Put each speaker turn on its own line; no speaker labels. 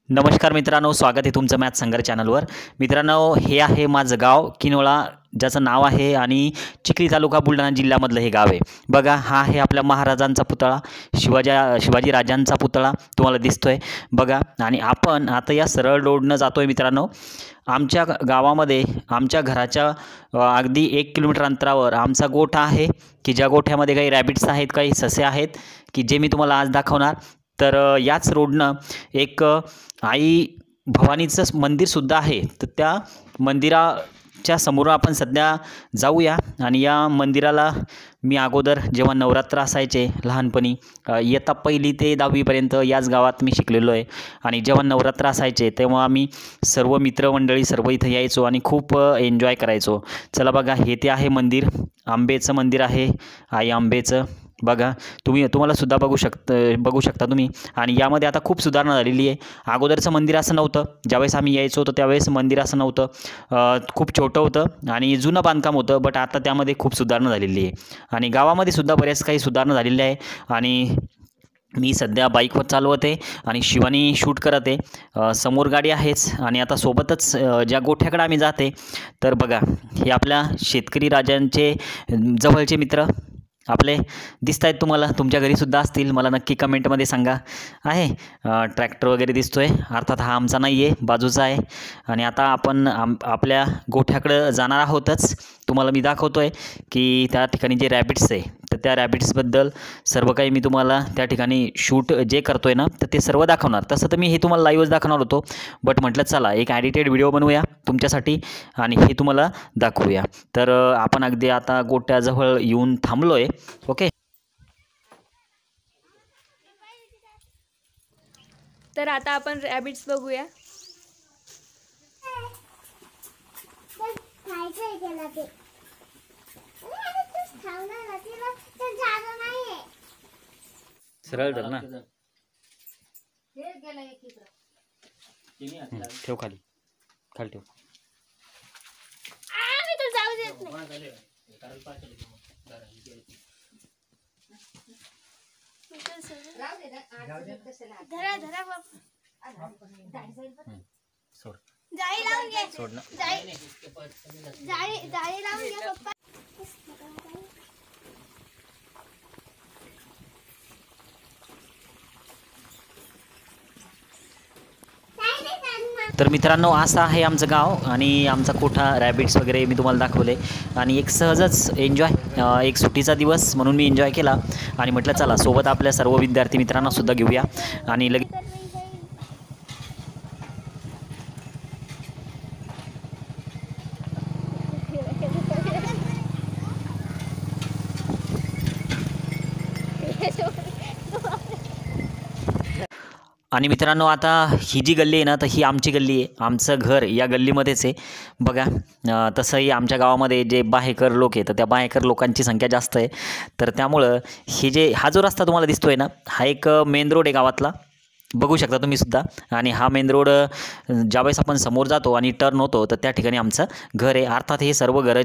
नमस्कार मित्रांनो, स्वागत आहे तुमचं मॅथ संघर्ष चॅनलवर। मित्रांनो, हे आहे माझं गाव किनवळा, ज्याचं नाव आहे आणि चिखली तालुका बुलढाणा जिल्ह्यामधलं हे गाव आहे। बघा, हा आहे आपल्या महाराजांचा पुतळा, शिवाजी राजांचा पुतळा तुम्हाला दिसतोय बघा। आणि आपण आता या सरळ रोडनं जातोय मित्रांनो। आमच्या गावामध्ये आमच्या घराच्या अगदी 1 किलोमीटर अंतरावर आमचा गोठा आहे, की ज्या गोठ्यामध्ये काही रॅबिट्स आहेत, काही ससे आहेत, की जे मी तुम्हाला आज दाखवणार। तर याच रोडनं एक आई भवानीचं मंदिरसुद्धा आहे, तर त्या मंदिराच्या समोर आपण सध्या जाऊया। आणि या मंदिराला मी अगोदर जेव्हा नवरात्र असायचे लहानपणी, इयत्ता 1ली ते 10वीपर्यंत याच गावात मी शिकलेलो आहे। आणि जेव्हा नवरात्र असायचे तेव्हा आम्ही सर्व मित्रमंडळी सर्व इथं यायचो आणि खूप एन्जॉय करायचो। चला बघा, हे ते आहे मंदिर, आंबेचं मंदिर आहे, आई आंबेचं बघा। तुम्हाला सुद्धा बघू शकता तुम्ही। आणि यामध्ये आता खूप सुधारणा झालेली आहे। अगोदरचं मंदिर असं नव्हतं, ज्यावेळेस आम्ही यायचो तर त्यावेळेस मंदिर असं नव्हतं, खूप छोटं होतं आणि जुनं बांधकाम होतं। बट आता त्यामध्ये खूप सुधारणा झालेली आहे आणि गावामध्ये सुद्धा बऱ्याच काही सुधारणा झालेल्या आहे। आणि मी सध्या बाईकवर चालवते आणि शिवानी शूट करत आहे। समोर गाडी आहेच आणि आता सोबतच ज्या गोठ्याकडे आम्ही जाते, तर बघा, हे आपल्या शेतकरी राजांचे जवळचे मित्र आपले दिसत आहेत तुम्हाला, तुमच्या घरीसुद्धा असतील, मला नक्की कमेंटमध्ये सांगा। आहे ट्रॅक्टर वगैरे दिसतोय, अर्थात हा आमचा नाही आहे, बाजूचा आहे। आणि आता आपण आपल्या गोठ्याकडं जाणार आहोतच। तुम्हाला मी दाखवतोय की त्या ठिकाणी जे रॅबिट्स आहे, तर त्या रॅबिट्सबद्दल सर्व काही मी तुम्हाला त्या ठिकाणी शूट जे करतोय ना, तर ते सर्व दाखवणार। तसं तर मी हे तुम्हाला लाईव्हच दाखवणार होतो, बट म्हटलं चला एक एडिटेड व्हिडिओ बनवूया तुमच्यासाठी आणि हे तुम्हाला दाखवूया। तर आपण अगदी आता गोठ्याजवळ येऊन थांबलोय। ओके,
तर आता आपण रॅबिट्स बघूया।
सरळ धर ना, ठेव खाली, खाली ठेव।
जाऊ देत नाही। धरा धरा
सोड,
जाळी लावून घे,
सोड ना।
जाळी लावून घे पप्पा।
तर मित्रांनो, असं आहे आमचं गाव आणि आमचा कोठा, रॅबिट्स वगैरे मी तुम्हाला दाखवले। आणि एक सहजच एन्जॉय, एक सुट्टीचा दिवस म्हणून मी एन्जॉय केला आणि म्हटलं चला सोबत आपल्या सर्व विद्यार्थी मित्रांनासुद्धा घेऊया। आणि आणि मित्रांनो, आता ही जी गल्ली आहे ना, तर ही आमची गल्ली आहे, आमचं घर या गल्लीमध्येच आहे बघा। तसंही आमच्या गावामध्ये जे बाहेकर लोक आहे, तर त्या बाहेकर लोकांची संख्या जास्त आहे। तर त्यामुळं हा जो रस्ता तुम्हाला दिसतोय ना, हा एक मेन रोड आहे गावातला, बघू शकता तुम्ही सुद्धा। आणि हा मेन रोड ज्यावेळेस आपण समोर जातो आणि टर्न होतो, तर त्या ठिकाणी आमचं घर आहे। अर्थात हे सर्व घरं